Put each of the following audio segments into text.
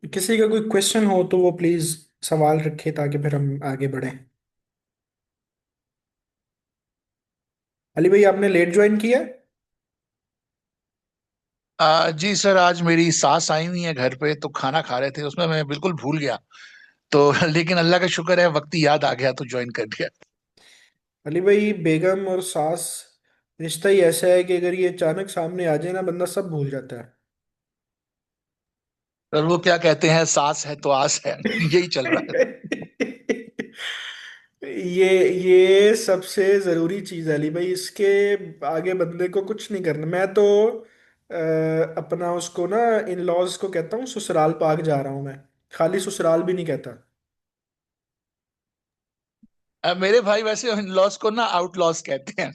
किसी का कोई क्वेश्चन हो तो वो प्लीज सवाल रखे ताकि फिर हम आगे बढ़ें। अली भाई, आपने लेट ज्वाइन किया? जी सर, आज मेरी सास आई हुई है घर पे, तो खाना खा रहे थे, उसमें मैं बिल्कुल भूल गया। तो लेकिन अल्लाह का शुक्र है, वक्त ही याद आ गया तो ज्वाइन कर दिया। अली भाई, बेगम और सास रिश्ता ही ऐसा है कि अगर ये अचानक सामने आ जाए ना, बंदा सब भूल जाता और वो क्या कहते हैं, सास है तो आस है। यही चल रहा है। ये सबसे जरूरी चीज है अली भाई। इसके आगे बंदे को कुछ नहीं करना। मैं तो अपना उसको ना, इन लॉज को कहता हूँ ससुराल पाक जा रहा हूँ मैं। खाली ससुराल भी नहीं कहता। मेरे भाई वैसे इन लॉस को ना आउटलॉस कहते हैं।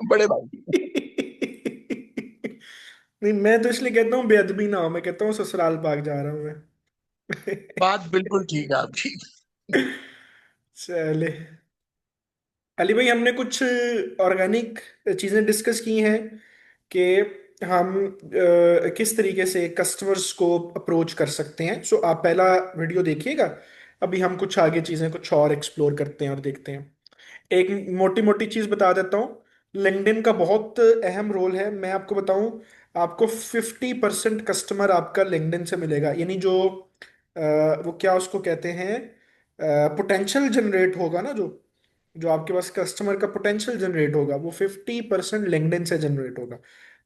बड़े भाई। नहीं, मैं तो इसलिए कहता हूँ बेअदबी ना हो, मैं कहता हूँ ससुराल पाक जा रहा हूँ मैं। बात बिल्कुल ठीक है आपकी। चले अली भाई, हमने कुछ ऑर्गेनिक चीजें डिस्कस की हैं कि हम किस तरीके से कस्टमर्स को अप्रोच कर सकते हैं। सो आप पहला वीडियो देखिएगा। अभी हम कुछ आगे चीजें कुछ और एक्सप्लोर करते हैं और देखते हैं। एक मोटी मोटी चीज बता देता हूँ। लिंक्डइन का बहुत अहम रोल है। मैं आपको बताऊं, आपको 50% कस्टमर आपका लिंक्डइन से मिलेगा। यानी जो वो क्या उसको कहते हैं, पोटेंशियल जनरेट होगा ना, जो जो आपके पास कस्टमर का पोटेंशियल जनरेट होगा, वो 50% लिंक्डइन से जनरेट होगा।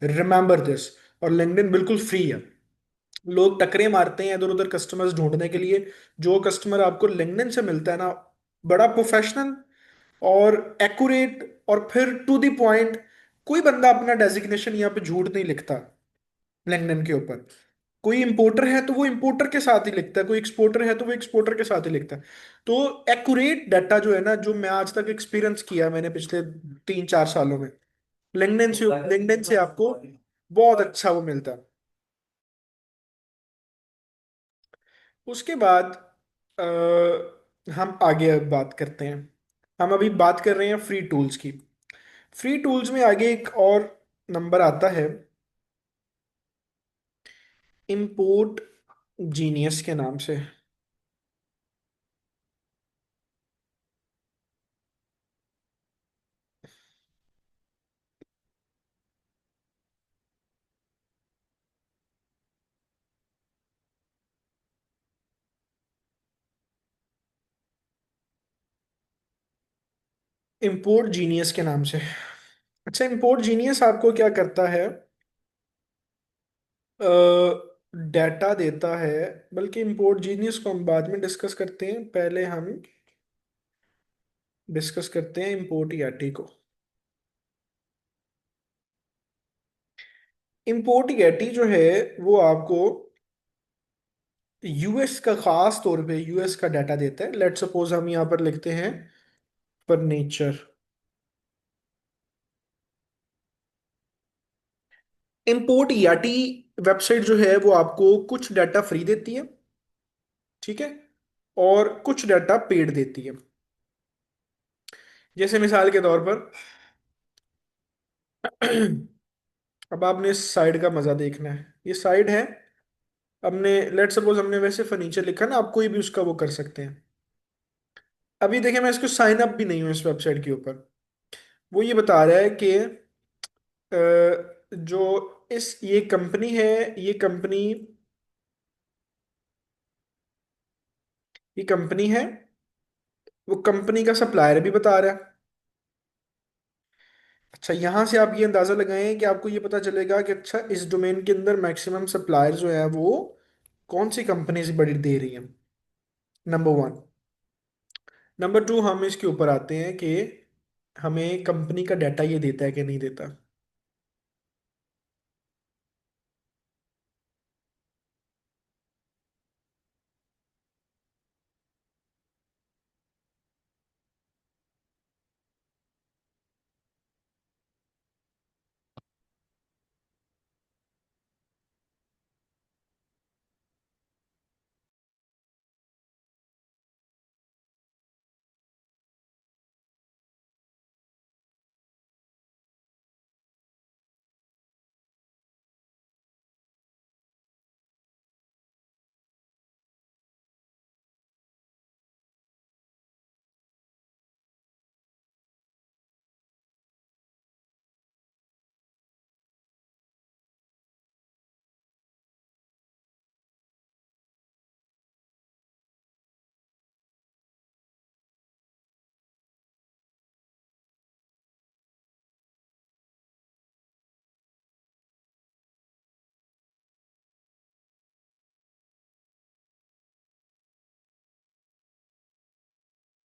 Remember this. और लिंक्डइन बिल्कुल फ्री है। लोग टकरे मारते हैं इधर उधर कस्टमर्स ढूंढने के लिए। जो कस्टमर आपको लिंक्डइन से मिलता है ना, बड़ा प्रोफेशनल और एक्यूरेट और फिर टू द पॉइंट। कोई बंदा अपना डेजिग्नेशन यहाँ पे झूठ नहीं लिखता लिंक्डइन के ऊपर। कोई इंपोर्टर है तो वो इंपोर्टर के साथ ही लिखता है, कोई एक्सपोर्टर है तो वो एक्सपोर्टर के साथ ही लिखता है। तो एक्यूरेट डाटा जो है ना, जो मैं आज तक एक्सपीरियंस किया मैंने पिछले 3-4 सालों में, लिंक्डइन से आपको बहुत अच्छा वो मिलता है। उसके बाद हम आगे अब बात करते हैं। हम अभी बात कर रहे हैं फ्री टूल्स की। फ्री टूल्स में आगे एक और नंबर आता है, इंपोर्ट जीनियस के नाम से। इंपोर्ट जीनियस के नाम से। अच्छा, इंपोर्ट जीनियस आपको क्या करता है? डाटा देता है। बल्कि इंपोर्ट जीनियस को हम बाद में डिस्कस करते हैं, पहले हम डिस्कस करते हैं इंपोर्ट ईआरटी को। इंपोर्ट ईआरटी जो है वो आपको यूएस का, खास तौर पे यूएस का डाटा देता है। लेट सपोज हम यहाँ पर लिखते हैं फर्नीचर। इंपोर्ट ईआरटी वेबसाइट जो है वो आपको कुछ डाटा फ्री देती है, ठीक है, और कुछ डाटा पेड देती है। जैसे मिसाल के तौर पर अब आपने इस साइड का मजा देखना है। ये साइड है। हमने लेट सपोज हमने वैसे फर्नीचर लिखा ना, आप कोई भी उसका वो कर सकते हैं। अभी देखिए, मैं इसको साइन अप भी नहीं हूँ इस वेबसाइट के ऊपर। वो ये बता रहा है कि जो इस ये कंपनी है, ये कंपनी है, वो कंपनी का सप्लायर भी बता रहा है। अच्छा, यहां से आप ये अंदाजा लगाएं कि आपको ये पता चलेगा कि अच्छा, इस डोमेन के अंदर मैक्सिमम सप्लायर जो है वो कौन सी कंपनी से बड़ी दे रही है। Number one. नंबर टू, हम इसके ऊपर आते हैं कि हमें कंपनी का डाटा ये देता है कि नहीं देता।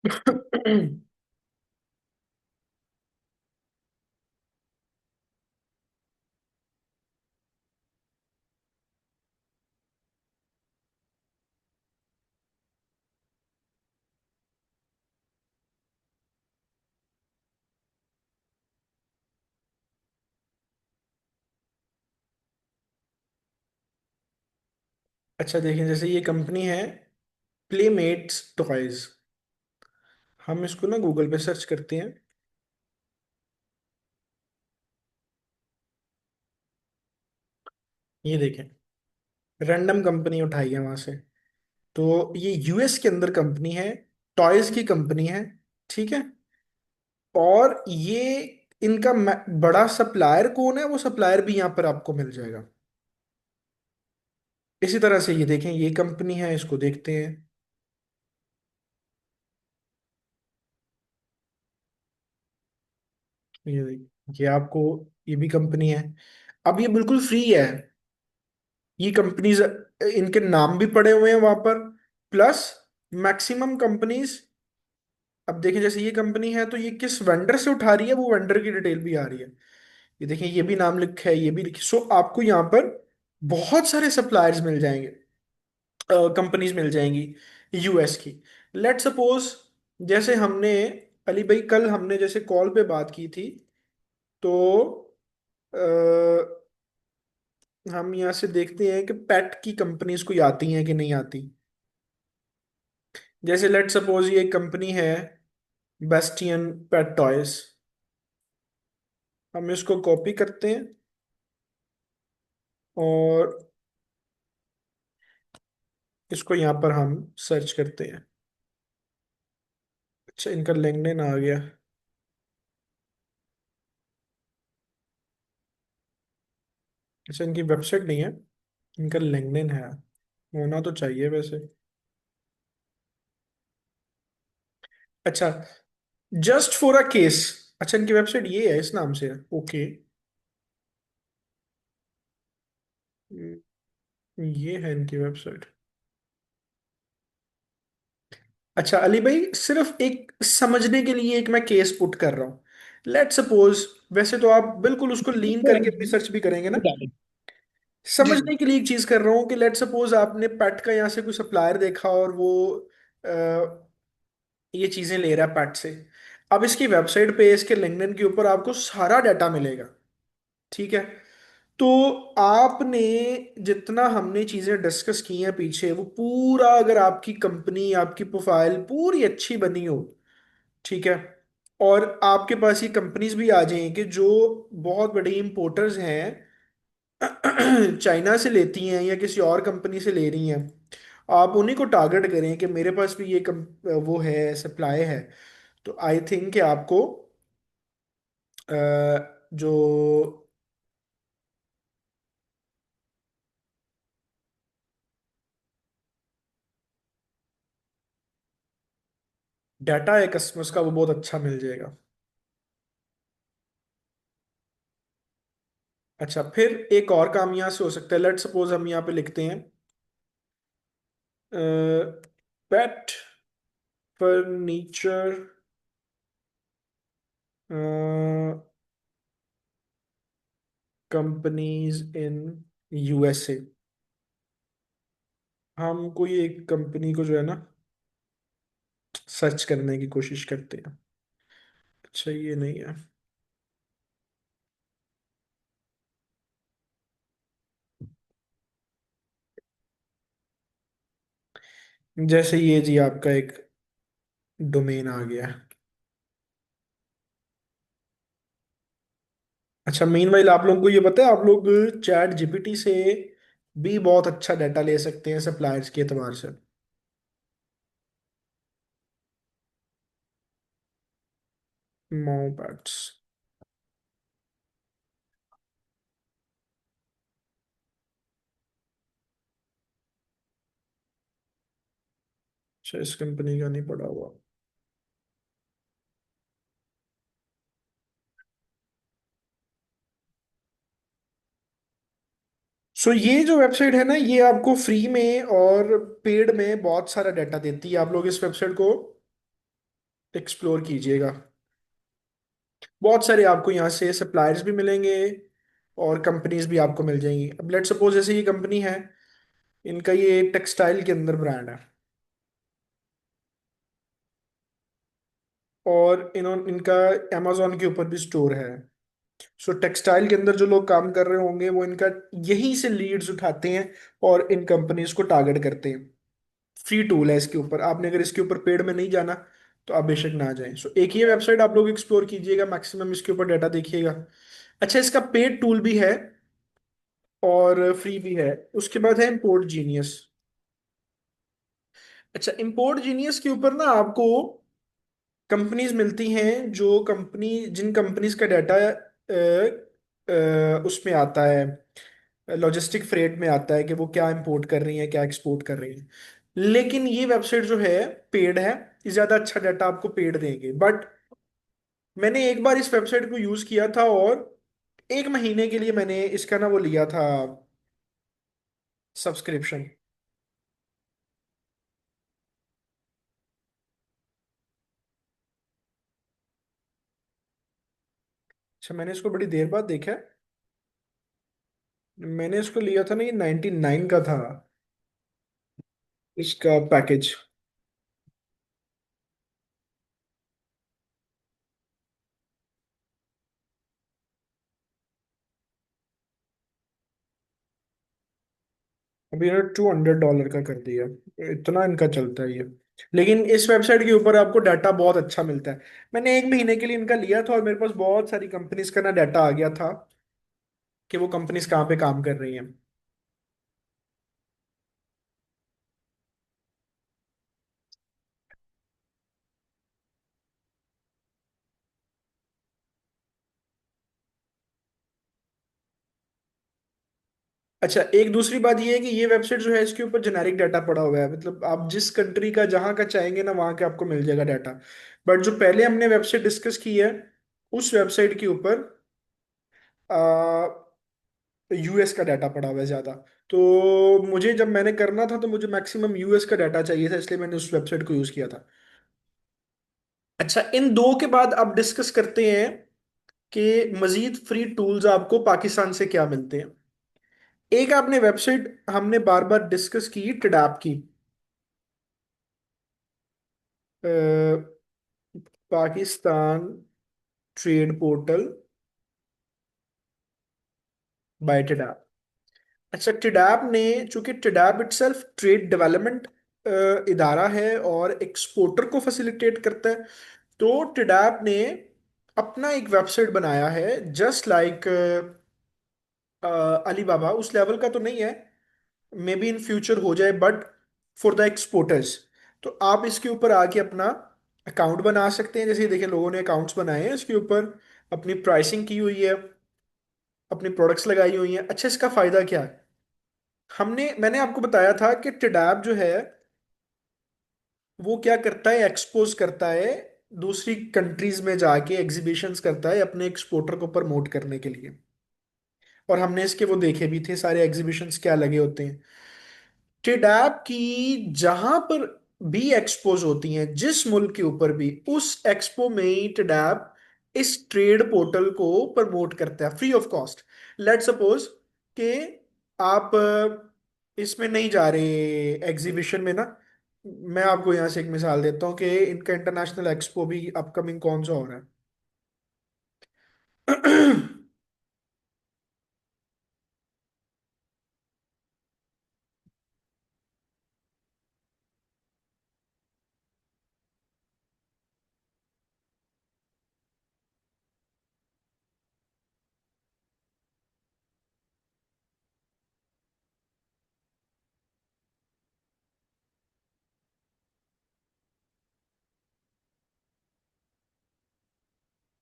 अच्छा देखिए, जैसे ये कंपनी है प्लेमेट्स टॉयज। हम इसको ना गूगल पे सर्च करते हैं। ये देखें, रैंडम कंपनी उठाई है वहां से। तो ये यूएस के अंदर कंपनी है, टॉयज की कंपनी है, ठीक है। और ये इनका बड़ा सप्लायर कौन है, वो सप्लायर भी यहाँ पर आपको मिल जाएगा। इसी तरह से ये देखें, ये कंपनी है, इसको देखते हैं। ये आपको, ये भी कंपनी है। अब ये बिल्कुल फ्री है। ये कंपनीज, इनके नाम भी पड़े हुए हैं वहां पर, प्लस मैक्सिमम कंपनीज। अब देखें, जैसे ये कंपनी है तो ये किस वेंडर से उठा रही है, वो वेंडर की डिटेल भी आ रही है। ये देखें, ये भी नाम लिखा है, ये भी लिखा। सो आपको यहाँ पर बहुत सारे सप्लायर्स मिल जाएंगे, कंपनीज मिल जाएंगी यूएस की। लेट सपोज, जैसे हमने, अली भाई कल हमने जैसे कॉल पे बात की थी, तो हम यहाँ से देखते हैं कि पेट की कंपनीज कोई आती हैं कि नहीं आती। जैसे लेट सपोज ये एक कंपनी है, बेस्टियन पेट टॉयज। हम इसको कॉपी करते हैं और इसको यहाँ पर हम सर्च करते हैं। अच्छा, इनका लिंक्डइन आ गया। अच्छा, इनकी वेबसाइट नहीं है, इनका लिंक्डइन है। होना तो चाहिए वैसे। अच्छा, जस्ट फॉर अ केस। अच्छा, इनकी वेबसाइट ये है, इस नाम से है, ओके। ये है इनकी वेबसाइट। अच्छा अली भाई, सिर्फ एक समझने के लिए एक मैं केस पुट कर रहा हूँ। लेट सपोज, वैसे तो आप बिल्कुल उसको लीन करके रिसर्च भी करेंगे ना। जी जी। समझने के लिए एक चीज कर रहा हूँ कि लेट सपोज आपने पेट का यहाँ से कोई सप्लायर देखा और वो ये चीजें ले रहा है पेट से। अब इसकी वेबसाइट पे, इसके लिंक्डइन के ऊपर आपको सारा डाटा मिलेगा, ठीक है। तो आपने, जितना हमने चीजें डिस्कस की हैं पीछे, वो पूरा अगर आपकी कंपनी, आपकी प्रोफाइल पूरी अच्छी बनी हो, ठीक है, और आपके पास ये कंपनीज भी आ जाएं कि जो बहुत बड़ी इंपोर्टर्स हैं, चाइना से लेती हैं या किसी और कंपनी से ले रही हैं, आप उन्हीं को टारगेट करें कि मेरे पास भी ये वो है, सप्लाई है। तो आई थिंक कि आपको जो डाटा है कस्टमर्स का, वो बहुत अच्छा मिल जाएगा। अच्छा, फिर एक और काम यहाँ से हो सकता है। लेट सपोज हम यहाँ पे लिखते हैं पेट फर्नीचर कंपनीज इन यूएसए। हम कोई एक कंपनी को जो है ना सर्च करने की कोशिश करते हैं। अच्छा, ये नहीं है। जैसे ये जी आपका एक डोमेन आ गया। अच्छा, मीनवाइल आप लोगों को ये पता है, आप लोग चैट जीपीटी से भी बहुत अच्छा डाटा ले सकते हैं सप्लायर्स के एतबार से। मोपैड्स। अच्छा, इस कंपनी का नहीं पड़ा हुआ। सो ये जो वेबसाइट है ना, ये आपको फ्री में और पेड में बहुत सारा डाटा देती है। आप लोग इस वेबसाइट को एक्सप्लोर कीजिएगा। बहुत सारे आपको यहाँ से सप्लायर्स भी मिलेंगे और कंपनीज भी आपको मिल जाएंगी। अब लेट सपोज जैसे ये कंपनी है, इनका ये टेक्सटाइल के अंदर ब्रांड है, और इनका अमेजोन के ऊपर भी स्टोर है। सो टेक्सटाइल के अंदर जो लोग काम कर रहे होंगे वो इनका यहीं से लीड्स उठाते हैं और इन कंपनीज को टारगेट करते हैं। फ्री टूल है इसके ऊपर, आपने अगर इसके ऊपर पेड में नहीं जाना तो आप बेशक ना जाएं। सो एक ये वेबसाइट आप लोग एक्सप्लोर कीजिएगा, मैक्सिमम इसके ऊपर डाटा देखिएगा। अच्छा, इसका पेड टूल भी है और फ्री भी है। उसके बाद है इम्पोर्ट जीनियस। अच्छा, इम्पोर्ट जीनियस के ऊपर ना आपको कंपनीज मिलती हैं, जो कंपनी जिन कंपनीज का डाटा उसमें आता है, लॉजिस्टिक फ्रेट में आता है कि वो क्या इंपोर्ट कर रही हैं क्या एक्सपोर्ट कर रही हैं। लेकिन ये वेबसाइट जो है पेड है, ये ज्यादा अच्छा डाटा आपको पेड देंगे। बट मैंने एक बार इस वेबसाइट को यूज किया था और एक महीने के लिए मैंने इसका ना वो लिया था, सब्सक्रिप्शन। अच्छा, मैंने इसको बड़ी देर बाद देखा। मैंने इसको लिया था ना, ये 99 का था इसका पैकेज। अभी इन्होंने $200 का कर दिया। इतना इनका चलता है ये। लेकिन इस वेबसाइट के ऊपर आपको डाटा बहुत अच्छा मिलता है। मैंने एक महीने के लिए इनका लिया था और मेरे पास बहुत सारी कंपनीज का ना डाटा आ गया था कि वो कंपनीज कहाँ पे काम कर रही हैं। अच्छा, एक दूसरी बात ये है कि ये वेबसाइट जो है इसके ऊपर जेनेरिक डाटा पड़ा हुआ है, मतलब आप जिस कंट्री का जहाँ का चाहेंगे ना वहाँ के आपको मिल जाएगा डाटा। बट जो पहले हमने वेबसाइट डिस्कस की है, उस वेबसाइट के ऊपर यूएस का डाटा पड़ा हुआ है ज्यादा। तो मुझे जब मैंने करना था तो मुझे मैक्सिमम यूएस का डाटा चाहिए था, इसलिए मैंने उस वेबसाइट को यूज किया था। अच्छा, इन दो के बाद अब डिस्कस करते हैं कि मजीद फ्री टूल्स आपको पाकिस्तान से क्या मिलते हैं। एक आपने वेबसाइट हमने बार बार डिस्कस की, टडाप की, अ, पाकिस्तान ट्रेड पोर्टल बाय टडाप। अच्छा, टिडाप ने, चूंकि टिडाप इटसेल्फ ट्रेड डेवलपमेंट इदारा है और एक्सपोर्टर को फैसिलिटेट करता है, तो टिडाप ने अपना एक वेबसाइट बनाया है जस्ट लाइक अलीबाबा। उस लेवल का तो नहीं है, मे बी इन फ्यूचर हो जाए, बट फॉर द एक्सपोर्टर्स। तो आप इसके ऊपर आके अपना अकाउंट बना सकते हैं। जैसे ये देखें, लोगों ने अकाउंट्स बनाए हैं इसके ऊपर, अपनी प्राइसिंग की हुई है, अपनी प्रोडक्ट्स लगाई हुई हैं। अच्छा, इसका फायदा क्या है? मैंने आपको बताया था कि टिडाप जो है वो क्या करता है, एक्सपोज करता है, दूसरी कंट्रीज में जाके एग्जीबिशंस करता है अपने एक्सपोर्टर को प्रमोट करने के लिए। और हमने इसके वो देखे भी थे सारे एग्जीबिशंस क्या लगे होते हैं। टिडैप की जहां पर भी एक्सपोज होती हैं, जिस मुल्क के ऊपर भी, उस एक्सपो में ही टिडैप इस ट्रेड पोर्टल को प्रमोट करता है free of cost. Let suppose कि आप इसमें नहीं जा रहे एग्जीबिशन में ना, मैं आपको यहाँ से एक मिसाल देता हूँ कि इनका इंटरनेशनल एक्सपो भी अपकमिंग कौन सा हो रहा है।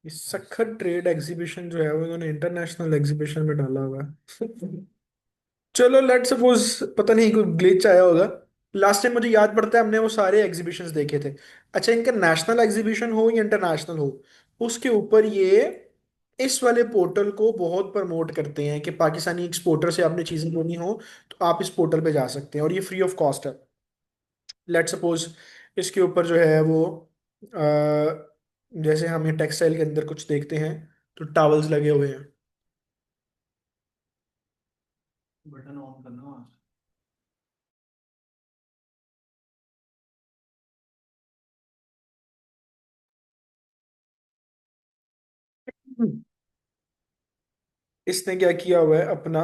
ये सखत ट्रेड एग्जीबिशन जो है वो इन्होंने इंटरनेशनल एग्जीबिशन में डाला हुआ है। चलो लेट सपोज, पता नहीं कोई ग्लिच आया होगा। लास्ट टाइम मुझे याद पड़ता है हमने वो सारे एग्जीबिशंस देखे थे। अच्छा, इनका नेशनल एग्जीबिशन हो या इंटरनेशनल हो, उसके ऊपर ये इस वाले पोर्टल को बहुत प्रमोट करते हैं कि पाकिस्तानी एक्सपोर्टर से आपने चीजें लेनी हो तो आप इस पोर्टल पे जा सकते हैं और ये फ्री ऑफ कॉस्ट है। लेट सपोज इसके ऊपर जो है वो जैसे हम ये टेक्सटाइल के अंदर कुछ देखते हैं, तो टॉवल्स लगे हुए हैं। बटन ऑन करना। इसने क्या किया हुआ है, अपना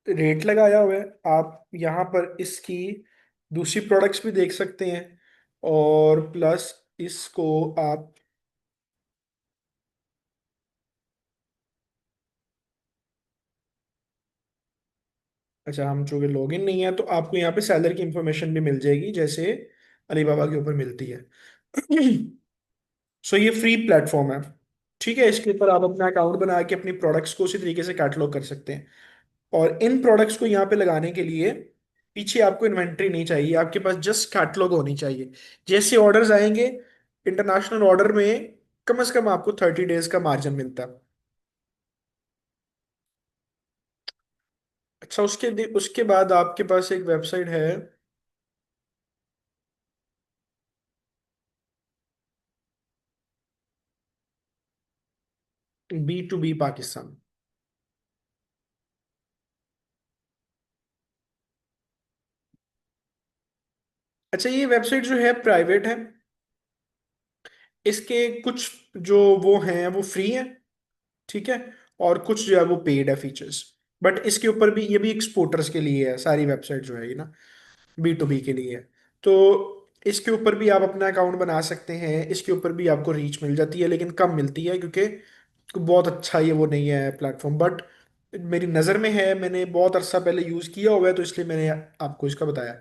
रेट लगाया हुआ है। आप यहाँ पर इसकी दूसरी प्रोडक्ट्स भी देख सकते हैं, और प्लस इसको आप, अच्छा हम चूंकि लॉगिन नहीं है, तो आपको यहाँ पे सेलर की इंफॉर्मेशन भी मिल जाएगी, जैसे अलीबाबा के ऊपर मिलती है। सो ये फ्री प्लेटफॉर्म है, ठीक है। इसके ऊपर आप अपना अकाउंट बना के अपनी प्रोडक्ट्स को उसी तरीके से कैटलॉग कर सकते हैं। और इन प्रोडक्ट्स को यहाँ पे लगाने के लिए पीछे आपको इन्वेंट्री नहीं चाहिए, आपके पास जस्ट कैटलॉग होनी चाहिए। जैसे ऑर्डर्स आएंगे, इंटरनेशनल ऑर्डर में कम से कम आपको 30 डेज का मार्जिन मिलता है। अच्छा, उसके बाद आपके पास एक वेबसाइट है, B2B पाकिस्तान। अच्छा, ये वेबसाइट जो है प्राइवेट है। इसके कुछ जो वो हैं वो फ्री हैं, ठीक है। और कुछ जो है वो पेड है फीचर्स। बट इसके ऊपर भी, ये भी एक्सपोर्टर्स के लिए है, सारी वेबसाइट जो है ये ना B2B के लिए है। तो इसके ऊपर भी आप अपना अकाउंट बना सकते हैं। इसके ऊपर भी आपको रीच मिल जाती है, लेकिन कम मिलती है, क्योंकि बहुत अच्छा ये वो नहीं है प्लेटफॉर्म। बट मेरी नज़र में है, मैंने बहुत अरसा पहले यूज़ किया हुआ है, तो इसलिए मैंने आपको इसका बताया।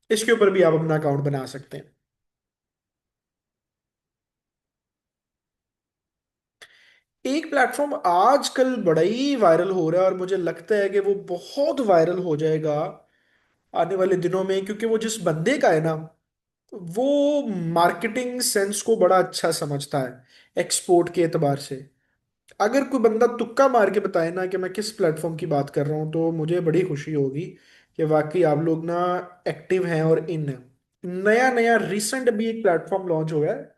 इसके ऊपर भी आप अपना अकाउंट बना सकते हैं। एक प्लेटफॉर्म आजकल बड़ा ही वायरल हो रहा है, और मुझे लगता है कि वो बहुत वायरल हो जाएगा आने वाले दिनों में, क्योंकि वो जिस बंदे का है ना, वो मार्केटिंग सेंस को बड़ा अच्छा समझता है एक्सपोर्ट के एतबार से। अगर कोई बंदा तुक्का मार के बताए ना कि मैं किस प्लेटफॉर्म की बात कर रहा हूँ, तो मुझे बड़ी खुशी होगी कि वाकई आप लोग ना एक्टिव हैं और इन हैं। नया नया रिसेंट अभी एक प्लेटफॉर्म लॉन्च हुआ है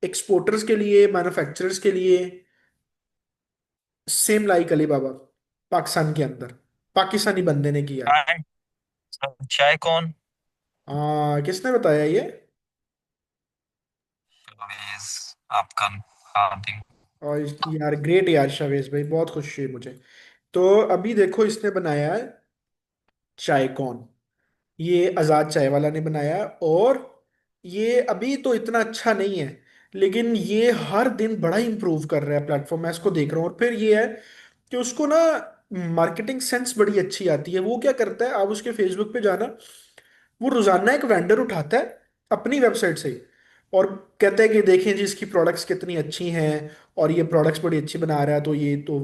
एक्सपोर्टर्स के लिए, मैन्युफैक्चरर्स के लिए, सेम लाइक अलीबाबा, पाकिस्तान के अंदर, पाकिस्तानी बंदे ने किया है। हाय। चाय कौन? किसने बताया ये? परवेज। आपका हार्दिक। और यार ग्रेट यार, शावेज भाई बहुत खुशी हुई मुझे। तो अभी देखो, इसने बनाया है चाय कौन, ये आजाद चाय वाला ने बनाया है। और ये अभी तो इतना अच्छा नहीं है, लेकिन ये हर दिन बड़ा इंप्रूव कर रहा है प्लेटफॉर्म। मैं इसको देख रहा हूँ, और फिर ये है कि उसको ना मार्केटिंग सेंस बड़ी अच्छी आती है। वो क्या करता है, आप उसके फेसबुक पे जाना, वो रोजाना एक वेंडर उठाता है अपनी वेबसाइट से, और कहता है कि देखें जी इसकी प्रोडक्ट्स कितनी अच्छी हैं, और ये प्रोडक्ट्स बड़ी अच्छी बना रहा है, तो ये तो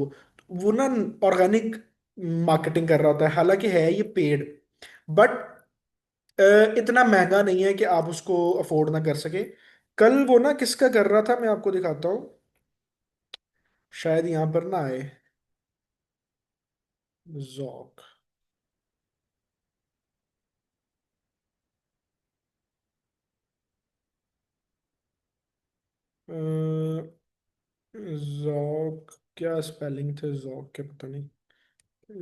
वो ना ऑर्गेनिक मार्केटिंग कर रहा होता है। हालांकि है ये पेड, बट इतना महंगा नहीं है कि आप उसको अफोर्ड ना कर सके। कल वो ना किसका कर रहा था, मैं आपको दिखाता हूँ, शायद यहाँ पर ना आए, जॉक, जॉक, क्या स्पेलिंग थे जॉक के, पता नहीं।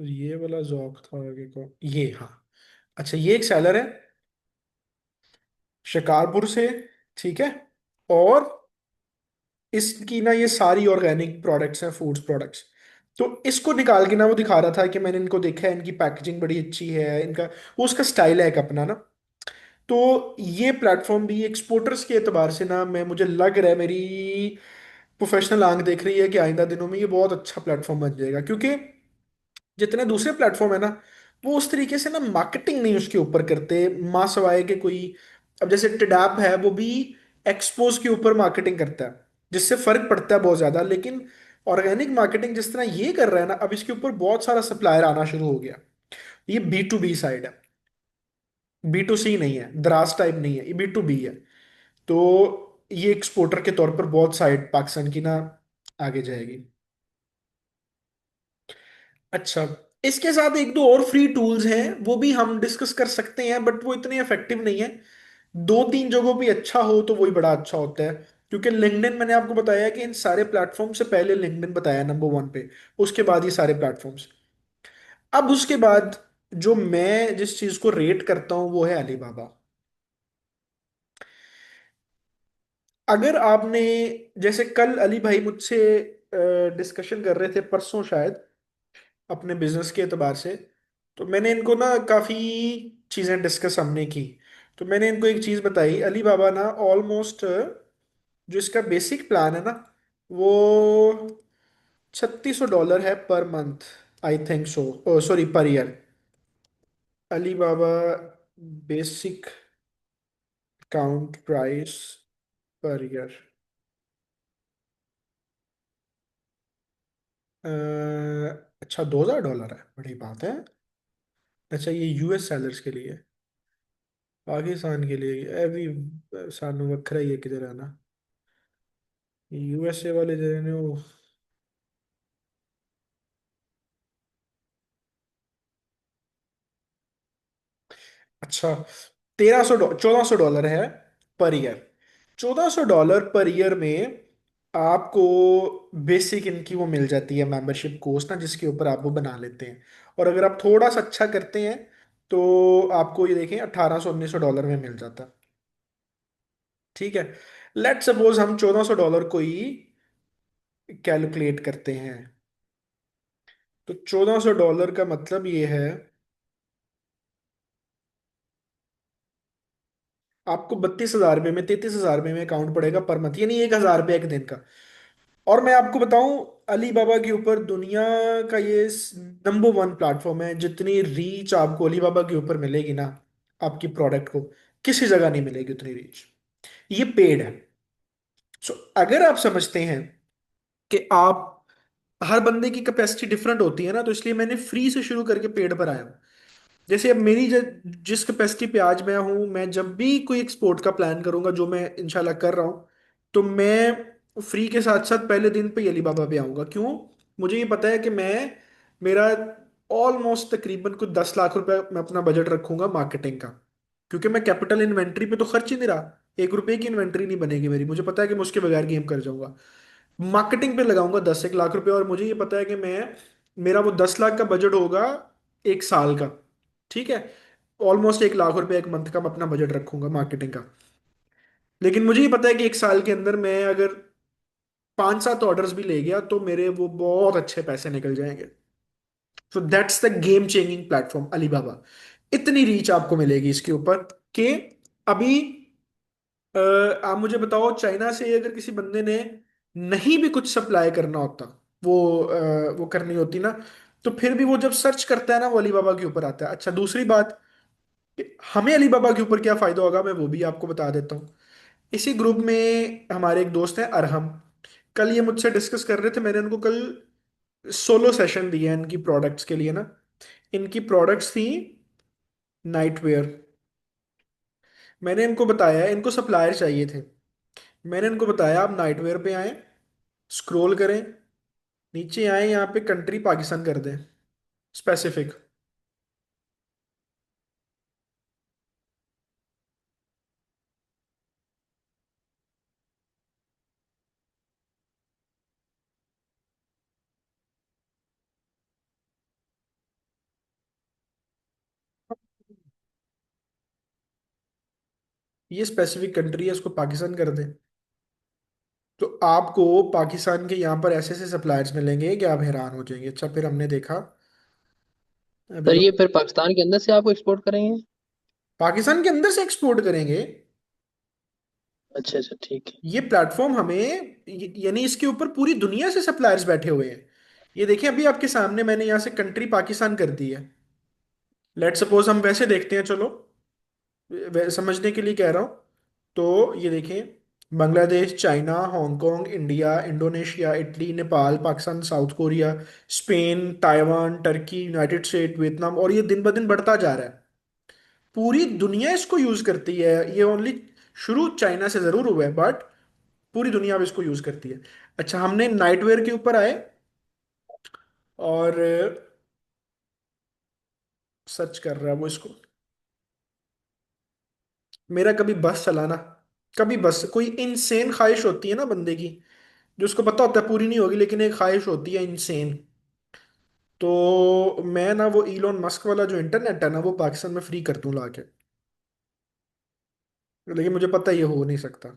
ये वाला जॉक था आगे को, ये हाँ। अच्छा, ये एक सेलर है शिकारपुर से, ठीक है। और इसकी ना ये सारी ऑर्गेनिक प्रोडक्ट्स हैं, फूड्स प्रोडक्ट्स। तो इसको निकाल के ना वो दिखा रहा था कि मैंने इनको देखा है, इनकी पैकेजिंग बड़ी अच्छी है, इनका वो उसका स्टाइल है एक अपना ना। तो ये प्लेटफॉर्म भी एक्सपोर्टर्स के एतबार से ना, मैं मुझे लग रहा है, मेरी प्रोफेशनल आंख देख रही है कि आइंदा दिनों में ये बहुत अच्छा प्लेटफॉर्म बन जाएगा। क्योंकि जितने दूसरे प्लेटफॉर्म है ना, वो उस तरीके से ना मार्केटिंग नहीं उसके ऊपर करते, माँ सवाए के कोई। अब जैसे टिडैप है, वो भी एक्सपोज के ऊपर मार्केटिंग करता है, जिससे फर्क पड़ता है बहुत ज्यादा। लेकिन ऑर्गेनिक मार्केटिंग जिस तरह ये कर रहा है ना, अब इसके ऊपर बहुत सारा सप्लायर आना शुरू हो गया। ये B2B साइड है, B2C नहीं है, द्रास टाइप नहीं है, ये B2B है। तो ये एक्सपोर्टर के तौर पर बहुत साइड पाकिस्तान की ना आगे जाएगी। अच्छा, इसके साथ एक दो और फ्री टूल्स हैं, वो भी हम डिस्कस कर सकते हैं, बट वो इतने इफेक्टिव नहीं है। दो तीन जगहों पे अच्छा हो तो वही बड़ा अच्छा होता है। क्योंकि लिंक्डइन, मैंने आपको बताया कि इन सारे प्लेटफॉर्म से पहले लिंक्डइन बताया नंबर वन पे, उसके बाद ये सारे प्लेटफॉर्म्स। अब उसके बाद जो मैं जिस चीज को रेट करता हूं वो है अलीबाबा। अगर आपने, जैसे कल अली भाई मुझसे डिस्कशन कर रहे थे परसों शायद, अपने बिजनेस के एतबार से, तो मैंने इनको ना काफी चीजें डिस्कस हमने की। तो मैंने इनको एक चीज बताई, अली बाबा ना ऑलमोस्ट जो इसका बेसिक प्लान है ना, वो $3600 है per month, I think so, sorry per year. Ali Baba basic account price per year, अच्छा $2000 है, बड़ी बात है। अच्छा ये यूएस सैलर्स के लिए, पाकिस्तान के लिए अभी सानू वखरा ही है किधर आना, यूएसए वाले जो है ना वो। अच्छा, $1300 $1400 है पर ईयर। $1400 पर ईयर में आपको बेसिक इनकी वो मिल जाती है मेंबरशिप कोर्स ना, जिसके ऊपर आप वो बना लेते हैं। और अगर आप थोड़ा सा अच्छा करते हैं तो आपको ये देखें 1800 $1900 में मिल जाता है। ठीक है, लेट सपोज हम $1400 को ही कैलकुलेट करते हैं। तो $1400 का मतलब ये है, आपको 32,000 रुपये में, 33,000 रुपये में अकाउंट पड़ेगा पर मंथ, यानी 1,000 रुपये एक दिन का। और मैं आपको बताऊं, अली बाबा के ऊपर दुनिया का ये नंबर वन प्लेटफॉर्म है। जितनी रीच आपको अली बाबा के ऊपर मिलेगी ना, आपकी प्रोडक्ट को किसी जगह नहीं मिलेगी उतनी रीच। ये पेड है। सो अगर आप समझते हैं कि आप, हर बंदे की कैपेसिटी डिफरेंट होती है ना, तो इसलिए मैंने फ्री से शुरू करके पेड पर आया हूं। जैसे अब मेरी जिस कैपेसिटी पे आज मैं हूं, मैं जब भी कोई एक्सपोर्ट का प्लान करूंगा, जो मैं इंशाल्लाह कर रहा हूं, तो मैं फ्री के साथ साथ पहले दिन पे अली बाबा पे आऊंगा। क्यों? मुझे ये पता है कि मेरा ऑलमोस्ट तकरीबन कुछ 10 लाख रुपए मैं अपना बजट रखूंगा मार्केटिंग का। क्योंकि मैं कैपिटल इन्वेंट्री पे तो खर्च ही नहीं रहा, 1 रुपए की इन्वेंट्री नहीं बनेगी मेरी, मुझे पता है कि मैं उसके बगैर गेम कर जाऊंगा। मार्केटिंग पे लगाऊंगा 10 1 लाख रुपए, और मुझे ये पता है कि मेरा वो 10 लाख का बजट होगा 1 साल का। ठीक है, ऑलमोस्ट 1 लाख रुपए एक मंथ का मैं अपना बजट रखूंगा मार्केटिंग का। लेकिन मुझे ये पता है कि 1 साल के अंदर मैं अगर 5 7 ऑर्डर्स भी ले गया तो मेरे वो बहुत अच्छे पैसे निकल जाएंगे। So that's the game changing platform Alibaba. इतनी रीच आपको मिलेगी इसके ऊपर कि अभी आप मुझे बताओ, चाइना से अगर किसी बंदे ने नहीं भी कुछ सप्लाई करना होता, वो करनी होती ना, तो फिर भी वो जब सर्च करता है ना, वो अलीबाबा के ऊपर आता है। अच्छा दूसरी बात, कि हमें अलीबाबा के ऊपर क्या फायदा होगा, मैं वो भी आपको बता देता हूँ। इसी ग्रुप में हमारे एक दोस्त हैं अरहम, कल ये मुझसे डिस्कस कर रहे थे। मैंने उनको कल सोलो सेशन दिया इनकी प्रोडक्ट्स के लिए ना। इनकी प्रोडक्ट्स थी नाइटवेयर। मैंने इनको बताया, इनको सप्लायर चाहिए थे। मैंने इनको बताया आप नाइटवेयर पे आए, स्क्रॉल करें, नीचे आए, यहाँ पे कंट्री पाकिस्तान कर दें स्पेसिफिक। ये स्पेसिफिक कंट्री है, इसको पाकिस्तान कर दें। तो आपको पाकिस्तान के यहाँ पर ऐसे ऐसे सप्लायर्स मिलेंगे कि आप हैरान हो जाएंगे। अच्छा फिर हमने देखा, अभी सर तो ये फिर पाकिस्तान के अंदर से आपको एक्सपोर्ट करेंगे? पाकिस्तान के अंदर से एक्सपोर्ट करेंगे। अच्छा अच्छा ठीक है। ये प्लेटफॉर्म हमें, यानी इसके ऊपर पूरी दुनिया से सप्लायर्स बैठे हुए हैं। ये देखिए अभी आपके सामने मैंने यहाँ से कंट्री पाकिस्तान कर दी है। लेट सपोज हम वैसे देखते हैं, चलो समझने के लिए कह रहा हूँ। तो ये देखें, Bangladesh, China, Hong Kong, India, Indonesia, Italy, Nepal, Pakistan, south Korea, Spain, Taiwan, Turkey, United state, Vietnam, और ये दिन ब दिन बढ़ता जा रहा है। पूरी दुनिया इसको यूज करती है। ये ओनली शुरू चाइना से जरूर हुआ है, बट पूरी दुनिया अब इसको यूज करती है। अच्छा हमने नाइटवेयर के ऊपर आए और सर्च कर रहा है वो इसको। मेरा कभी बस चलाना, कभी बस, कोई इनसेन ख्वाहिश होती है ना बंदे की, जो उसको पता होता है पूरी नहीं होगी, लेकिन एक ख्वाहिश होती है इनसेन। तो मैं ना वो इलोन मस्क वाला जो इंटरनेट है ना, वो पाकिस्तान में फ्री कर दूं लाके। लेकिन मुझे पता है ये हो नहीं सकता।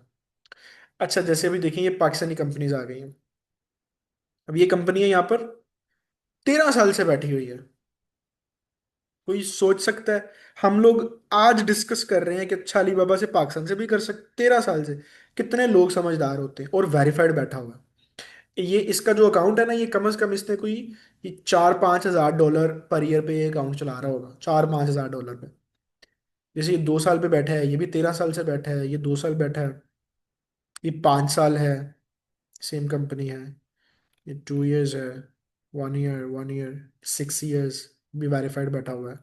अच्छा, जैसे अभी देखिए, ये पाकिस्तानी कंपनीज आ गई हैं। अब ये कंपनी है यहाँ पर 13 साल से बैठी हुई है। कोई सोच सकता है? हम लोग आज डिस्कस कर रहे हैं कि अच्छा अलीबाबा से पाकिस्तान से भी कर सकते, 13 साल से। कितने लोग समझदार होते हैं, और वेरीफाइड बैठा हुआ है। ये इसका जो अकाउंट है ना, ये कम से कम इसने कोई, ये 4-5 हज़ार डॉलर पर ईयर पे ये अकाउंट चला रहा होगा, 4-5 हज़ार डॉलर पे। जैसे ये 2 साल पे बैठा है, ये भी 13 साल से बैठा है, ये 2 साल बैठा है, ये 5 साल है, सेम कंपनी है। ये 2 इयर्स है, 1 ईयर, 1 ईयर, 6 इयर्स भी वेरीफाइड बैठा हुआ है,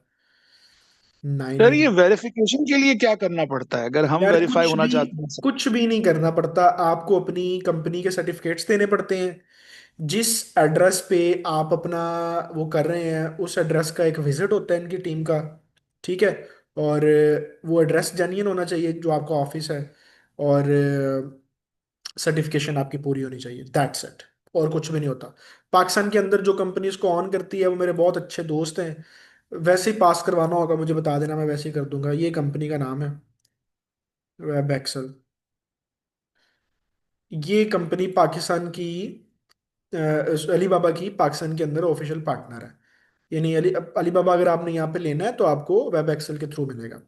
नाइन सर ये ईयर वेरिफिकेशन के लिए क्या करना पड़ता है अगर हम यार वेरीफाई होना चाहते हैं सर? कुछ भी नहीं करना पड़ता। आपको अपनी कंपनी के सर्टिफिकेट्स देने पड़ते हैं। जिस एड्रेस पे आप अपना वो कर रहे हैं, उस एड्रेस का एक विजिट होता है इनकी टीम का। ठीक है। और वो एड्रेस जेन्युइन होना चाहिए जो आपका ऑफिस है। और सर्टिफिकेशन आपकी पूरी होनी चाहिए, दैट्स इट। और कुछ भी नहीं होता। पाकिस्तान के अंदर जो कंपनी इसको ऑन करती है, वो मेरे बहुत अच्छे दोस्त हैं। वैसे ही पास करवाना होगा मुझे बता देना, मैं वैसे ही कर दूंगा। ये कंपनी का नाम है वेब एक्सेल। ये कंपनी पाकिस्तान की, अलीबाबा की पाकिस्तान के अंदर ऑफिशियल पार्टनर है। यानी अलीबाबा अगर आपने यहाँ पे लेना है तो आपको वेब एक्सेल के थ्रू मिलेगा।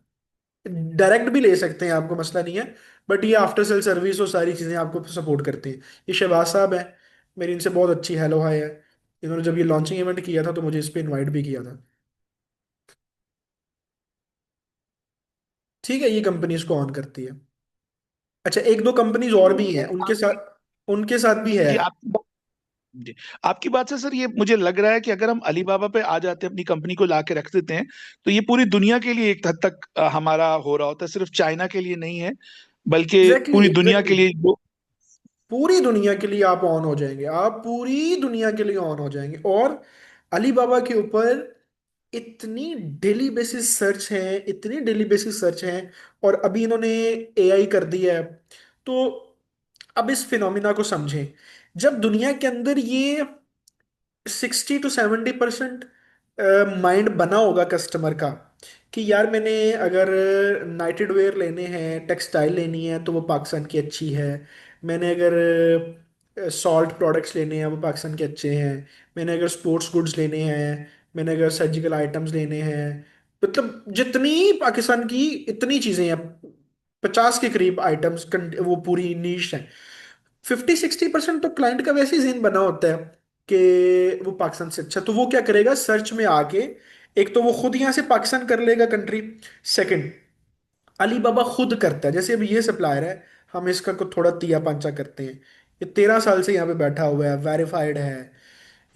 डायरेक्ट भी ले सकते हैं, आपको मसला नहीं है। बट ये आफ्टर सेल सर्विस और सारी चीज़ें आपको सपोर्ट करते हैं। ये शहबाज साहब है, मेरी इनसे बहुत अच्छी हेलो हाय है। इन्होंने जब ये लॉन्चिंग इवेंट किया था तो मुझे इस पे इनवाइट भी किया था। ठीक है, ये कंपनी इसको ऑन करती है। अच्छा, एक दो कंपनीज और भी हैं उनके आपकी साथ, उनके साथ भी है। जी आपकी बात जी आपकी बात से सर ये मुझे लग रहा है कि अगर हम अलीबाबा पे आ जाते हैं अपनी कंपनी को ला के रख देते हैं तो ये पूरी दुनिया के लिए एक हद तक हमारा हो रहा होता है, सिर्फ चाइना के लिए नहीं है बल्कि एग्जैक्टली, पूरी दुनिया एग्जैक्टली। के लिए जो। पूरी दुनिया के लिए आप ऑन हो जाएंगे, आप पूरी दुनिया के लिए ऑन हो जाएंगे। और अली बाबा के ऊपर इतनी डेली बेसिस सर्च है, इतनी डेली बेसिस सर्च है। और अभी इन्होंने एआई कर दिया है। तो अब इस फिनोमिना को समझें। जब दुनिया के अंदर ये 60 to 70% माइंड बना होगा कस्टमर का, कि यार मैंने अगर नाइटेड वेयर लेने हैं, टेक्सटाइल लेनी है तो वो पाकिस्तान की अच्छी है। मैंने अगर सॉल्ट प्रोडक्ट्स लेने हैं वो पाकिस्तान के अच्छे हैं। मैंने अगर स्पोर्ट्स गुड्स लेने हैं, मैंने अगर सर्जिकल आइटम्स लेने हैं, मतलब जितनी पाकिस्तान की इतनी चीज़ें हैं, 50 के करीब आइटम्स, वो पूरी नीश है। 50-60% तो क्लाइंट का वैसे ही ज़हन बना होता है कि वो पाकिस्तान से अच्छा। तो वो क्या करेगा सर्च में आके, एक तो वो खुद यहाँ से पाकिस्तान कर लेगा कंट्री। सेकंड, अलीबाबा खुद करता है। जैसे अभी ये सप्लायर है, हम इसका को थोड़ा तिया पंचा करते हैं। ये 13 साल से यहाँ पे बैठा हुआ है, वेरीफाइड है,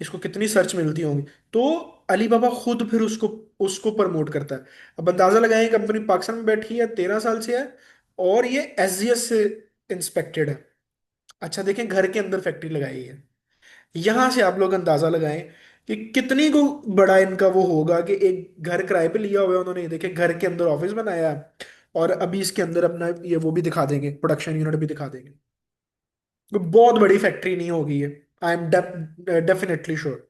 इसको कितनी सर्च मिलती होंगी। तो अलीबाबा खुद फिर उसको उसको प्रमोट करता है। अब अंदाजा लगाएं, कंपनी पाकिस्तान में बैठी है, 13 साल से है, और ये एसजीएस से इंस्पेक्टेड है। अच्छा देखें, घर के अंदर फैक्ट्री लगाई है। यहां से आप लोग अंदाजा लगाएं कि कितनी को बड़ा इनका वो होगा, कि एक घर किराए पे लिया हुआ है उन्होंने, देखे घर के अंदर ऑफिस बनाया है। और अभी इसके अंदर अपना ये वो भी दिखा देंगे, प्रोडक्शन यूनिट भी दिखा देंगे। तो बहुत बड़ी फैक्ट्री नहीं होगी ये, आई एम डेफिनेटली श्योर।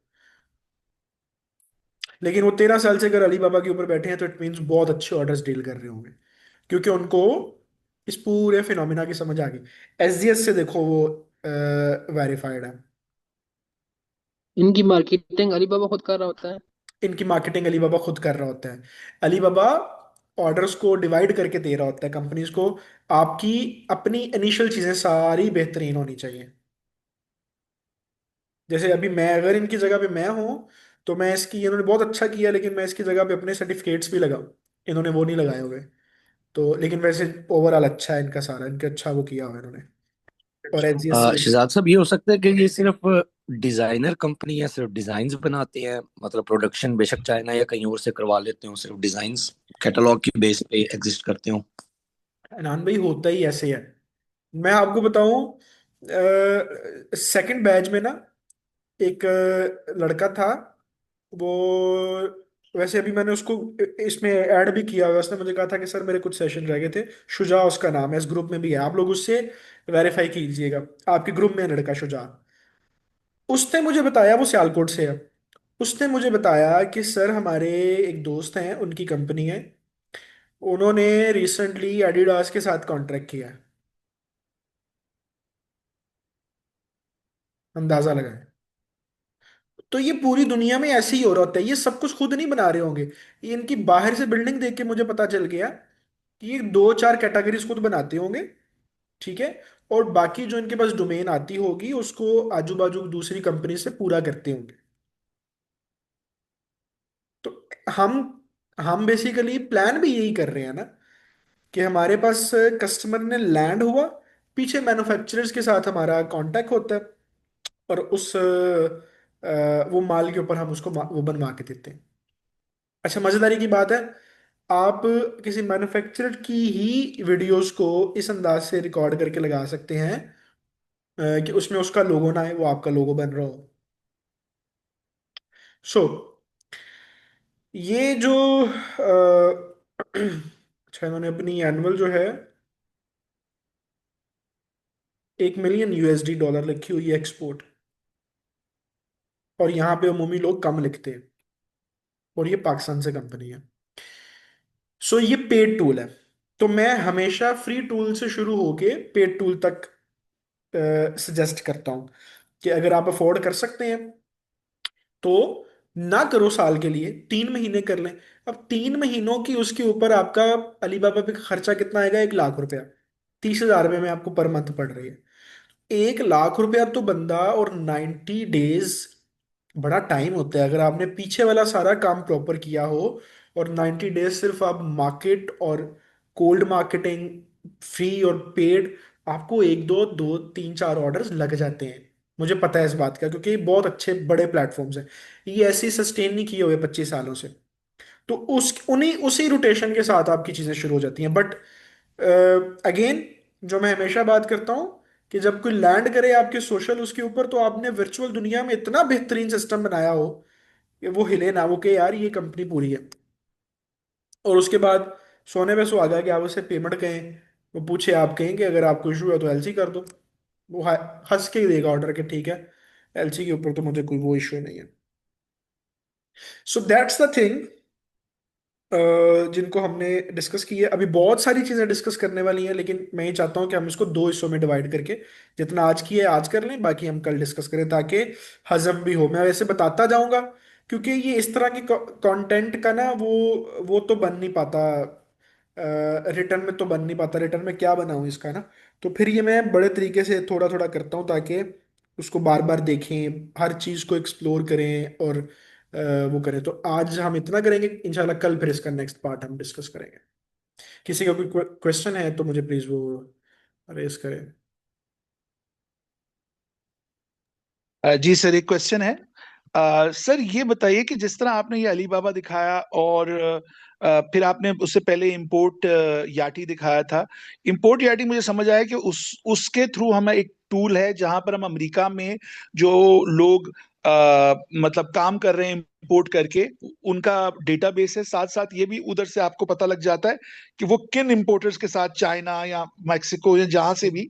लेकिन वो 13 साल से अगर अलीबाबा के ऊपर बैठे हैं तो इट मीन्स बहुत अच्छे ऑर्डर्स डील कर रहे होंगे, क्योंकि उनको इस पूरे फिनोमिना की समझ आ गई। एसजीएस से देखो वो वेरीफाइड है। इनकी मार्केटिंग अलीबाबा खुद कर रहा होता है। इनकी मार्केटिंग अलीबाबा खुद कर रहा होता है। अलीबाबा ऑर्डर्स को डिवाइड करके दे रहा होता है कंपनीज को। आपकी अपनी इनिशियल चीजें सारी बेहतरीन होनी चाहिए। जैसे अभी मैं अगर इनकी जगह पे मैं हूं, तो मैं इसकी, इन्होंने बहुत अच्छा किया, लेकिन मैं इसकी जगह पे अपने सर्टिफिकेट्स भी लगाऊं। इन्होंने वो नहीं लगाए हुए। तो लेकिन वैसे ओवरऑल अच्छा है इनका सारा, इनका अच्छा वो किया हुआ है इन्होंने। और एसजीएस से शहजाद साहब, ये हो सकता है कि ये सिर्फ डिजाइनर कंपनी है, सिर्फ डिजाइन्स बनाते हैं, मतलब प्रोडक्शन बेशक चाइना या कहीं और से करवा लेते हो, सिर्फ डिजाइन्स कैटलॉग की बेस पे एग्जिस्ट करते हो। अनान भाई, होता ही ऐसे है। मैं आपको बताऊं, सेकंड बैच में ना एक लड़का था। वो वैसे अभी मैंने उसको इसमें ऐड भी किया हुआ है। उसने मुझे कहा था कि सर मेरे कुछ सेशन रह गए थे। शुजा उसका नाम है, इस ग्रुप में भी है, आप लोग उससे वेरीफाई कीजिएगा। आपके ग्रुप में है लड़का शुजा। उसने मुझे बताया, वो सियालकोट से है। उसने मुझे बताया कि सर हमारे एक दोस्त हैं, उनकी कंपनी है, उन्होंने रिसेंटली एडिडास के साथ कॉन्ट्रैक्ट किया है। अंदाजा लगाएं। तो ये पूरी दुनिया में ऐसे ही हो रहा होता है, ये सब कुछ खुद नहीं बना रहे होंगे। ये इनकी बाहर से बिल्डिंग देख के मुझे पता चल गया कि ये दो चार कैटेगरीज खुद बनाते होंगे, ठीक है, और बाकी जो इनके पास डोमेन आती होगी उसको आजू बाजू दूसरी कंपनी से पूरा करते होंगे। तो हम हम बेसिकली प्लान भी यही कर रहे हैं ना, कि हमारे पास कस्टमर ने लैंड हुआ, पीछे मैन्युफैक्चरर्स के साथ हमारा कांटेक्ट होता है, और उस वो माल के ऊपर हम उसको वो बनवा के देते हैं। अच्छा, मजेदारी की बात है, आप किसी मैन्युफैक्चरर की ही वीडियोस को इस अंदाज से रिकॉर्ड करके लगा सकते हैं कि उसमें उसका लोगो ना आए, वो आपका लोगो बन रहा हो। सो ये जो अच्छा, इन्होंने अपनी एनुअल जो है 1 मिलियन यूएसडी डॉलर लिखी हुई है एक्सपोर्ट, और यहाँ पे अमूमी लोग कम लिखते हैं, और ये पाकिस्तान से कंपनी है। सो ये पेड टूल है। तो मैं हमेशा फ्री टूल से शुरू होके पेड टूल तक सजेस्ट करता हूँ कि अगर आप अफोर्ड कर सकते हैं तो ना करो, साल के लिए 3 महीने कर लें। अब 3 महीनों की उसके ऊपर आपका अलीबाबा पे खर्चा कितना आएगा? 1 लाख रुपया। 30,000 रुपये में आपको पर मंथ पड़ रही है। 1 लाख रुपया तो बंदा, और 90 डेज बड़ा टाइम होता है। अगर आपने पीछे वाला सारा काम प्रॉपर किया हो, और 90 डेज सिर्फ आप मार्केट और कोल्ड मार्केटिंग, फ्री और पेड, आपको एक दो दो तीन चार ऑर्डर्स लग जाते हैं। मुझे पता है इस बात का, क्योंकि ये बहुत अच्छे बड़े प्लेटफॉर्म्स हैं। ये ऐसे सस्टेन नहीं किए हुए 25 सालों से। तो उस उन्हीं उसी रोटेशन के साथ आपकी चीजें शुरू हो जाती हैं। बट अगेन, जो मैं हमेशा बात करता हूं, कि जब कोई लैंड करे आपके सोशल उसके ऊपर, तो आपने वर्चुअल दुनिया में इतना बेहतरीन सिस्टम बनाया हो कि वो हिले ना, वो कि यार ये कंपनी पूरी है। और उसके बाद सोने पे सुहागा कि आप उसे पेमेंट कहें, वो पूछे, आप कहें कि अगर आपको इशू है तो एलसी कर दो, वो हंस के ही देगा ऑर्डर के, ठीक है, एलसी के ऊपर तो मुझे कोई वो इशू नहीं है। सो दैट्स द थिंग जिनको हमने डिस्कस की है। अभी बहुत सारी चीजें डिस्कस करने वाली हैं, लेकिन मैं ये चाहता हूं कि हम इसको दो हिस्सों में डिवाइड करके, जितना आज की है आज कर लें, बाकी हम कल डिस्कस करें, ताकि हजम भी हो। मैं वैसे बताता जाऊंगा, क्योंकि ये इस तरह की कंटेंट का ना, वो तो बन नहीं पाता, रिटर्न में तो बन नहीं पाता। रिटर्न में क्या बनाऊं इसका ना, तो फिर ये मैं बड़े तरीके से थोड़ा थोड़ा करता हूं, ताकि उसको बार बार देखें, हर चीज को एक्सप्लोर करें, और वो करें। तो आज हम इतना करेंगे, इंशाल्लाह कल फिर इसका नेक्स्ट पार्ट हम डिस्कस करेंगे। किसी का कोई क्वेश्चन है तो मुझे प्लीज वो रेस करें। जी सर, एक क्वेश्चन है। सर ये बताइए कि जिस तरह आपने ये अली बाबा दिखाया, और फिर आपने उससे पहले इंपोर्ट याटी दिखाया था। इंपोर्ट याटी मुझे समझ आया कि उसके थ्रू हमें एक टूल है जहां पर हम अमेरिका में जो लोग मतलब काम कर रहे हैं इंपोर्ट करके, उनका डेटाबेस है। साथ साथ ये भी उधर से आपको पता लग जाता है कि वो किन इंपोर्टर्स के साथ, चाइना या मैक्सिको या जहां से भी,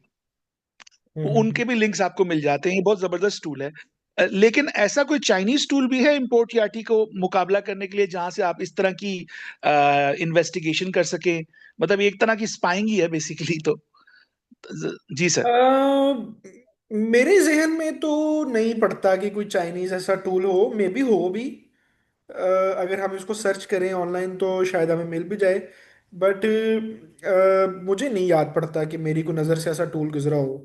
हम्म। उनके भी लिंक्स आपको मिल जाते हैं। ये बहुत जबरदस्त टूल है। लेकिन ऐसा कोई चाइनीज टूल भी है इंपोर्ट याटी को मुकाबला करने के लिए, जहां से आप इस तरह की इन्वेस्टिगेशन कर सके? मतलब एक तरह की स्पाइंग ही है बेसिकली तो। जी सर। मेरे जहन में तो नहीं पड़ता कि कोई चाइनीज ऐसा टूल हो, मे बी हो भी। अगर हम इसको सर्च करें ऑनलाइन तो शायद हमें मिल भी जाए। बट मुझे नहीं याद पड़ता कि मेरी को नज़र से ऐसा टूल गुजरा हो,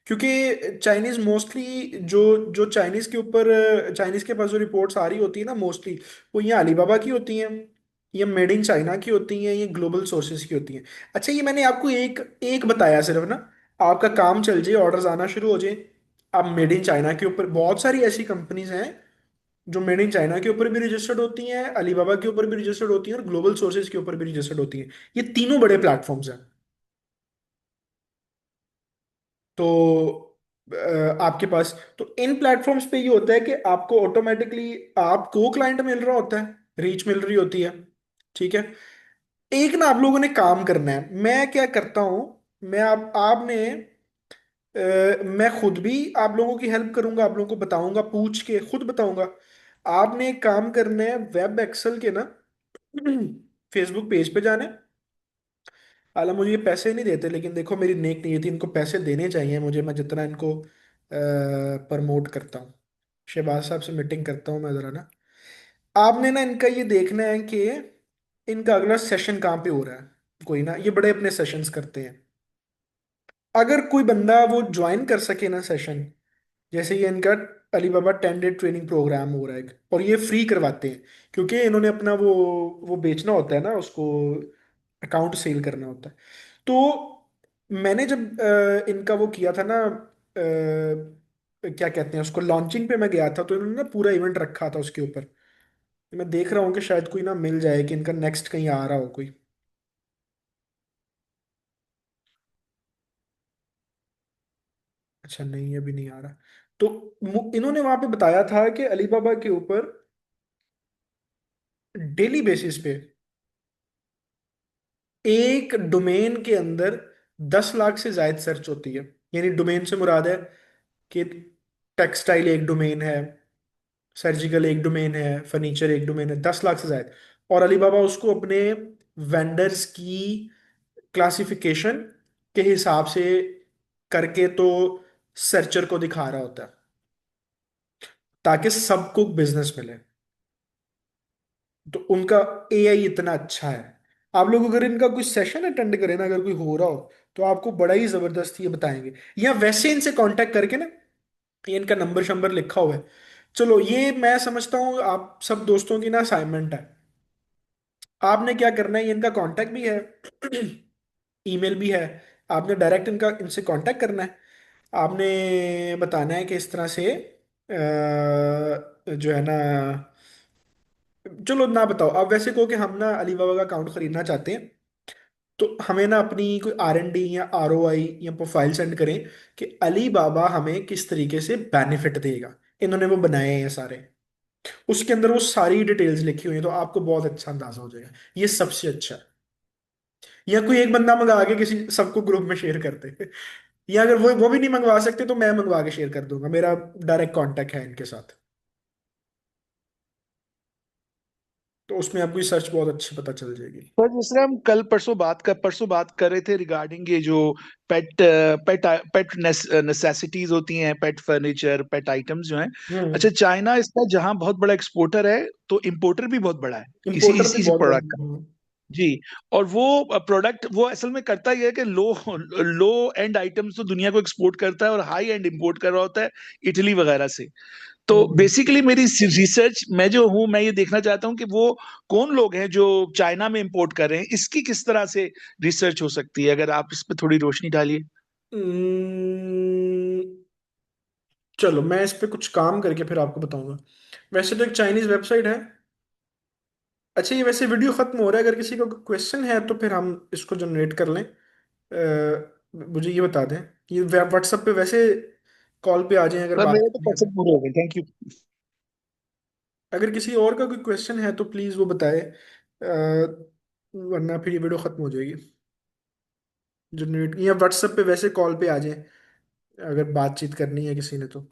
क्योंकि चाइनीज मोस्टली जो जो चाइनीज के ऊपर, चाइनीज के पास जो रिपोर्ट्स आ रही होती है ना, मोस्टली वो ये अलीबाबा की होती हैं, ये मेड इन चाइना की होती हैं, ये ग्लोबल सोर्सेज की होती हैं। अच्छा, ये मैंने आपको एक एक बताया सिर्फ ना, आपका काम चल जाए, ऑर्डर्स आना शुरू हो जाए, आप मेड इन चाइना के ऊपर, बहुत सारी ऐसी कंपनीज हैं जो मेड इन चाइना के ऊपर भी रजिस्टर्ड होती हैं, अलीबाबा के ऊपर भी रजिस्टर्ड होती हैं, और ग्लोबल सोर्सेज के ऊपर भी रजिस्टर्ड होती हैं। ये तीनों बड़े प्लेटफॉर्म्स हैं। तो आपके पास। तो इन प्लेटफॉर्म्स पे ये होता है कि आपको ऑटोमेटिकली आपको क्लाइंट मिल रहा होता है, रीच मिल रही होती है। ठीक है। एक ना आप लोगों ने काम करना है, मैं क्या करता हूं, मैं आप आपने मैं खुद भी आप लोगों की हेल्प करूंगा, आप लोगों को बताऊंगा, पूछ के खुद बताऊंगा। आपने एक काम करना है, वेब एक्सेल के ना फेसबुक पेज पे जाना है। हालांकि मुझे ये पैसे नहीं देते, लेकिन देखो मेरी नेक नीयत थी, इनको पैसे देने चाहिए मुझे, मैं जितना इनको प्रमोट करता हूँ। शहबाज साहब से मीटिंग करता हूँ मैं जरा ना। आपने ना इनका ये देखना है कि इनका अगला सेशन कहाँ पे हो रहा है। कोई ना, ये बड़े अपने सेशंस करते हैं। अगर कोई बंदा वो ज्वाइन कर सके ना सेशन, जैसे ये इनका अलीबाबा 10 डे ट्रेनिंग प्रोग्राम हो रहा है और ये फ्री करवाते हैं, क्योंकि इन्होंने अपना वो बेचना होता है ना उसको, अकाउंट सेल करना होता है। तो मैंने जब इनका वो किया था ना, क्या कहते हैं उसको, लॉन्चिंग पे मैं गया था, तो इन्होंने ना पूरा इवेंट रखा था उसके ऊपर। मैं देख रहा हूँ कि शायद कोई ना मिल जाए, कि इनका नेक्स्ट कहीं आ रहा हो कोई। अच्छा नहीं, अभी नहीं आ रहा। तो इन्होंने वहां पे बताया था कि अलीबाबा के ऊपर डेली बेसिस पे एक डोमेन के अंदर 10 लाख से जायद सर्च होती है। यानी डोमेन से मुराद है कि टेक्सटाइल एक डोमेन है, सर्जिकल एक डोमेन है, फर्नीचर एक डोमेन है, 10 लाख से जायद। और अलीबाबा उसको अपने वेंडर्स की क्लासिफिकेशन के हिसाब से करके तो सर्चर को दिखा रहा होता है, ताकि सबको बिजनेस मिले। तो उनका एआई इतना अच्छा है। आप लोग अगर इनका कोई सेशन अटेंड करें ना, अगर कोई हो रहा हो, तो आपको बड़ा ही जबरदस्त ये बताएंगे। या वैसे इनसे कांटेक्ट करके ना, ये इनका नंबर शंबर लिखा हुआ है। चलो, ये मैं समझता हूँ आप सब दोस्तों की ना असाइनमेंट है। आपने क्या करना है, ये इनका कांटेक्ट भी है, ईमेल भी है। आपने डायरेक्ट इनका इनसे कांटेक्ट करना है। आपने बताना है कि इस तरह से जो है ना, चलो ना बताओ, आप वैसे कहो कि हम ना अलीबाबा का अकाउंट खरीदना चाहते हैं। तो हमें ना अपनी कोई R&D या ROI या प्रोफाइल सेंड करें कि अली बाबा हमें किस तरीके से बेनिफिट देगा। इन्होंने वो बनाए हैं सारे, उसके अंदर वो सारी डिटेल्स लिखी हुई है, तो आपको बहुत अच्छा अंदाजा हो जाएगा। ये सबसे अच्छा है। या कोई एक बंदा मंगा के किसी सबको ग्रुप में शेयर कर दे, या अगर वो भी नहीं मंगवा सकते तो मैं मंगवा के शेयर कर दूंगा, मेरा डायरेक्ट कांटेक्ट है इनके साथ। तो उसमें आपको सर्च बहुत अच्छी पता चल जाएगी। पर जैसे हम कल परसों बात कर रहे थे रिगार्डिंग ये जो पेट पेट पेट नेसेसिटीज होती हैं, पेट फर्नीचर, पेट आइटम्स जो हैं। अच्छा, हम्म। चाइना इसका जहां बहुत बड़ा एक्सपोर्टर है, तो इंपोर्टर भी बहुत बड़ा है इम्पोर्टर भी इसी बहुत प्रोडक्ट का। बड़ा। जी। और वो प्रोडक्ट वो असल में करता ही है कि लो लो एंड आइटम्स तो दुनिया को एक्सपोर्ट करता है, और हाई एंड इंपोर्ट कर रहा होता है इटली वगैरह से। तो हम्म। बेसिकली मेरी रिसर्च मैं जो हूं, मैं ये देखना चाहता हूं कि वो कौन लोग हैं जो चाइना में इंपोर्ट कर रहे हैं, इसकी किस तरह से रिसर्च हो सकती है, अगर आप इस पे थोड़ी रोशनी डालिए। हम्म, चलो मैं इस पे कुछ काम करके फिर आपको बताऊंगा। वैसे तो एक चाइनीज वेबसाइट है। अच्छा, ये वैसे वीडियो खत्म हो रहा है, अगर किसी को क्वेश्चन है तो फिर हम इसको जनरेट कर लें। मुझे ये बता दें। ये व्हाट्सएप पे वैसे कॉल पे आ जाएं अगर सर बात मेरे तो करनी है तो। क्वेश्चन पूरे हो गए, थैंक यू। अगर किसी और का कोई क्वेश्चन है तो प्लीज़ वो बताए, वरना फिर ये वीडियो खत्म हो जाएगी। जनरेट या व्हाट्सएप पे वैसे कॉल पे आ जाएं, अगर बातचीत करनी है किसी ने तो।